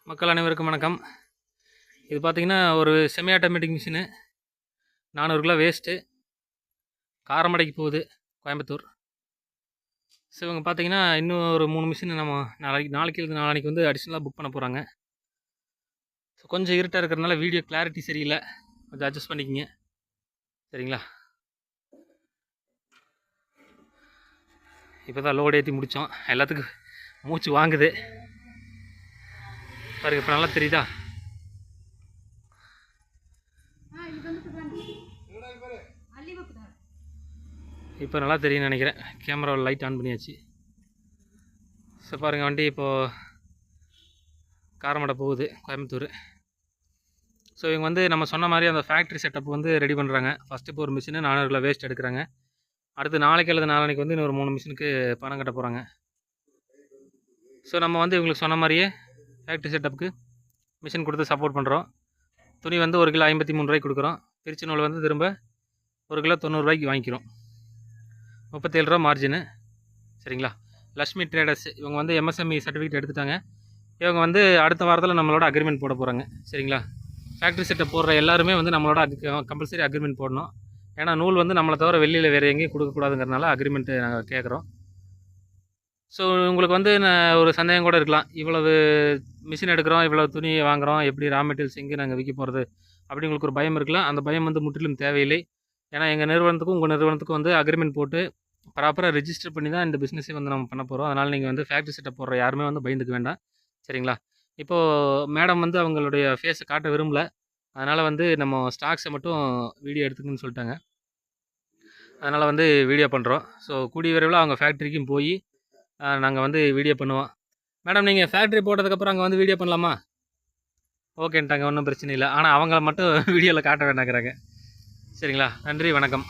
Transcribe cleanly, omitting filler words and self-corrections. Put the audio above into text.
மக்கள் அனைவருக்கும் வணக்கம். இது பார்த்திங்கன்னா ஒரு semi automatic machine 400 kilo waste காரமடைக்கு போகுது கோயம்புத்தூர். ஸோ இவங்க பார்த்திங்கன்னா இன்னும் ஒரு 3 மிஷின் நம்ம நாளைக்கு வந்து அடிஷ்னலாக புக் பண்ண போகிறாங்க. ஸோ கொஞ்சம் இருட்டாக இருக்கிறதுனால வீடியோ கிளாரிட்டி சரியில்லை, கொஞ்சம் அட்ஜஸ்ட் பண்ணிக்கிங்க சரிங்களா. இப்போ தான் லோடு ஏற்றி முடித்தோம், எல்லாத்துக்கும் மூச்சு வாங்குது பாருங்க. இப்போ நல்லா தெரியுதா? இப்போ நல்லா தெரியும்னு நினைக்கிறேன், கேமராவில் லைட் ஆன் பண்ணியாச்சு. ஸோ பாருங்கள், வண்டி இப்போது காரமடை போகுது கோயம்புத்தூர். ஸோ இவங்க வந்து நம்ம சொன்ன மாதிரி அந்த ஃபேக்ட்ரி செட்டப் வந்து ரெடி பண்ணுறாங்க. ஃபஸ்ட்டு இப்போ ஒரு மிஷினு 400 கிலோ வேஸ்ட் எடுக்கிறாங்க. அடுத்து நாளைக்கு அல்லது நாளைக்கு வந்து இன்னொரு 3 மிஷினுக்கு பணம் கட்ட போகிறாங்க. ஸோ நம்ம வந்து இவங்களுக்கு சொன்ன மாதிரியே ஃபேக்ட்ரி செட்டப்புக்கு மிஷின் கொடுத்து சப்போர்ட் பண்ணுறோம். துணி வந்து 1 கிலோ 53 ரூபாய்க்கு கொடுக்குறோம். திருச்சி நூல் வந்து திரும்ப 1 கிலோ 90 ரூபாய்க்கு வாங்கிக்கிறோம். 37 ரூபா மார்ஜினு சரிங்களா. லக்ஷ்மி ட்ரேடர்ஸ் இவங்க வந்து MSME சர்டிஃபிகேட் எடுத்துட்டாங்க. இவங்க வந்து அடுத்த வாரத்தில் நம்மளோட அக்ரிமெண்ட் போட போகிறாங்க சரிங்களா. ஃபேக்ட்ரி செட்டப் போடுற எல்லாருமே வந்து நம்மளோட கம்பல்சரி அக்ரிமெண்ட் போடணும். ஏன்னா நூல் வந்து நம்மளை தவிர வெளியில் வேறு எங்கேயும் கொடுக்கக்கூடாதுங்கிறனால அக்ரிமெண்ட்டு நாங்கள் கேட்குறோம். ஸோ உங்களுக்கு வந்து ஒரு சந்தேகம் கூட இருக்கலாம், இவ்வளவு மிஷின் எடுக்கிறோம், இவ்வளோ துணி வாங்குகிறோம், எப்படி ரா மெட்டீரியல்ஸ் எங்கே நாங்கள் விற்க போகிறது அப்படி உங்களுக்கு ஒரு பயம் இருக்கலாம். அந்த பயம் வந்து முற்றிலும் தேவையில்லை. ஏன்னா எங்கள் நிறுவனத்துக்கும் உங்கள் நிறுவனத்துக்கும் வந்து அக்ரிமெண்ட் போட்டு ப்ராப்பராக ரெஜிஸ்டர் பண்ணி தான் இந்த பிஸ்னஸே வந்து நம்ம பண்ண போகிறோம். அதனால் நீங்கள் வந்து ஃபேக்ட்ரி செட்டப் போடுற யாருமே வந்து பயந்துக்க வேண்டாம் சரிங்களா. இப்போது மேடம் வந்து அவங்களுடைய ஃபேஸை காட்ட விரும்பல, அதனால் வந்து நம்ம ஸ்டாக்ஸை மட்டும் வீடியோ எடுத்துக்குன்னு சொல்லிட்டாங்க. அதனால் வந்து வீடியோ பண்ணுறோம். ஸோ கூடிய விரைவில் அவங்க ஃபேக்ட்ரிக்கும் போய் நாங்கள் வந்து வீடியோ பண்ணுவோம். மேடம் நீங்கள் ஃபேக்ட்ரி போட்டதுக்கப்புறம் அங்கே வந்து வீடியோ பண்ணலாமா? ஓகேன்ட்டாங்க, ஒன்றும் பிரச்சனை இல்லை. ஆனால் அவங்கள மட்டும் வீடியோவில் காட்ட வேண்டாங்கிறாங்க சரிங்களா. நன்றி, வணக்கம்.